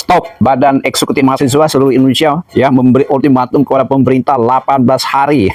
stop. Badan Eksekutif Mahasiswa seluruh Indonesia ya memberi ultimatum kepada pemerintah 18 hari.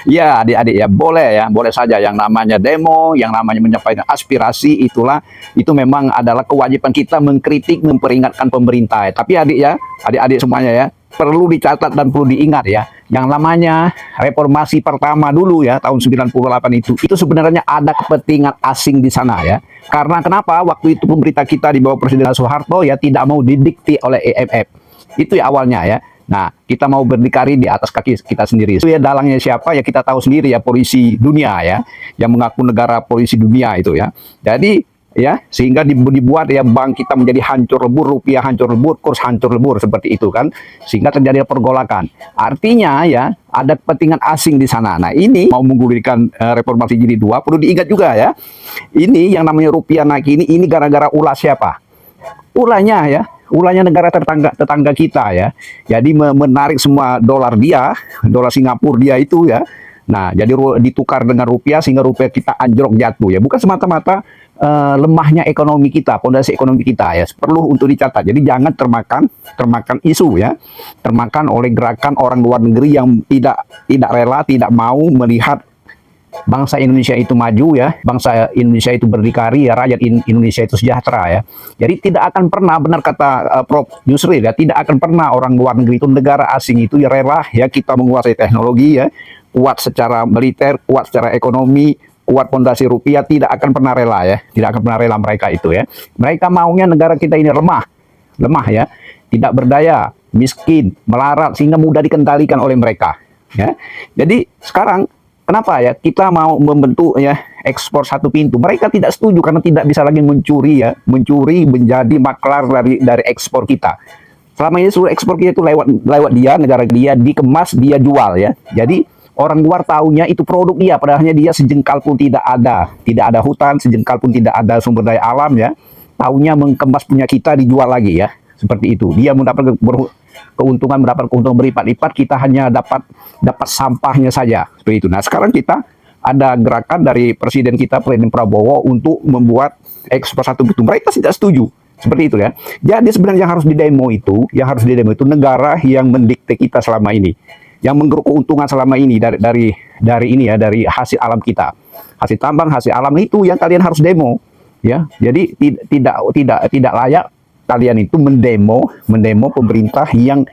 Ya adik-adik ya boleh saja yang namanya demo, yang namanya menyampaikan aspirasi, itu memang adalah kewajiban kita mengkritik, memperingatkan pemerintah. Tapi adik-adik semuanya ya, perlu dicatat dan perlu diingat ya, yang namanya reformasi pertama dulu ya tahun 98 itu sebenarnya ada kepentingan asing di sana ya. Karena kenapa? Waktu itu pemerintah kita di bawah Presiden Soeharto ya tidak mau didikti oleh IMF. Itu ya awalnya ya. Nah, kita mau berdikari di atas kaki kita sendiri. Itu ya dalangnya siapa? Ya kita tahu sendiri ya, polisi dunia ya, yang mengaku negara polisi dunia itu ya. Jadi ya, sehingga dibuat ya bank kita menjadi hancur lebur, rupiah hancur lebur, kurs hancur lebur seperti itu kan, sehingga terjadi pergolakan. Artinya ya ada kepentingan asing di sana. Nah ini mau menggulirkan reformasi jilid 2 perlu diingat juga ya. Ini yang namanya rupiah naik ini gara-gara ulah siapa? Ulahnya negara tetangga kita ya. Jadi menarik semua dolar Singapura dia itu ya. Nah, jadi ditukar dengan rupiah sehingga rupiah kita anjlok jatuh ya. Bukan semata-mata lemahnya ekonomi kita, fondasi ekonomi kita ya. Perlu untuk dicatat. Jadi jangan termakan isu ya. Termakan oleh gerakan orang luar negeri yang tidak rela, tidak mau melihat bangsa Indonesia itu maju ya, bangsa Indonesia itu berdikari ya, rakyat Indonesia itu sejahtera ya. Jadi tidak akan pernah, benar kata Prof. Yusril ya, tidak akan pernah orang luar negeri itu, negara asing itu ya rela ya kita menguasai teknologi ya, kuat secara militer, kuat secara ekonomi, kuat fondasi rupiah, tidak akan pernah rela ya, tidak akan pernah rela mereka itu ya. Mereka maunya negara kita ini lemah ya, tidak berdaya, miskin, melarat, sehingga mudah dikendalikan oleh mereka ya. Jadi sekarang kenapa ya kita mau membentuk ya ekspor satu pintu? Mereka tidak setuju karena tidak bisa lagi mencuri menjadi maklar dari ekspor kita. Selama ini seluruh ekspor kita itu lewat dia, negara dia, dikemas, dia jual ya. Jadi orang luar tahunya itu produk dia, padahalnya dia sejengkal pun tidak ada hutan, sejengkal pun tidak ada sumber daya alam ya. Tahunya mengemas punya kita, dijual lagi ya. Seperti itu. Dia mendapat keuntungan berlipat-lipat, kita hanya dapat sampahnya saja. Seperti itu. Nah, sekarang kita ada gerakan dari Presiden kita, Presiden Prabowo, untuk membuat ekspor satu pintu. Mereka tidak setuju. Seperti itu ya. Jadi sebenarnya yang harus didemo itu negara yang mendikte kita selama ini. Yang menggeruk keuntungan selama ini dari hasil alam kita. Hasil tambang, hasil alam itu yang kalian harus demo ya. Jadi tidak layak kalian itu mendemo pemerintah yang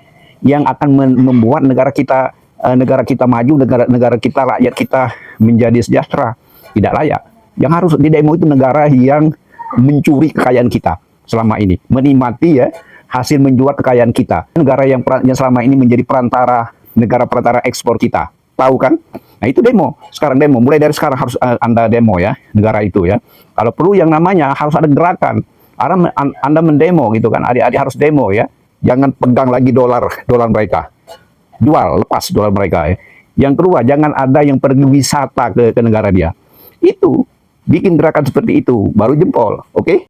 akan membuat negara kita maju, negara kita, rakyat kita menjadi sejahtera. Tidak layak. Yang harus didemo itu negara yang mencuri kekayaan kita selama ini, menikmati ya hasil menjual kekayaan kita. Negara yang selama ini menjadi negara perantara ekspor kita. Tahu kan? Nah, itu demo. Sekarang demo. Mulai dari sekarang harus Anda demo ya, negara itu ya. Kalau perlu yang namanya harus ada gerakan. Anda mendemo gitu kan, adik-adik harus demo ya. Jangan pegang lagi dolar mereka. Lepas dolar mereka ya. Yang kedua, jangan ada yang pergi wisata ke negara dia. Itu bikin gerakan seperti itu, baru jempol, oke?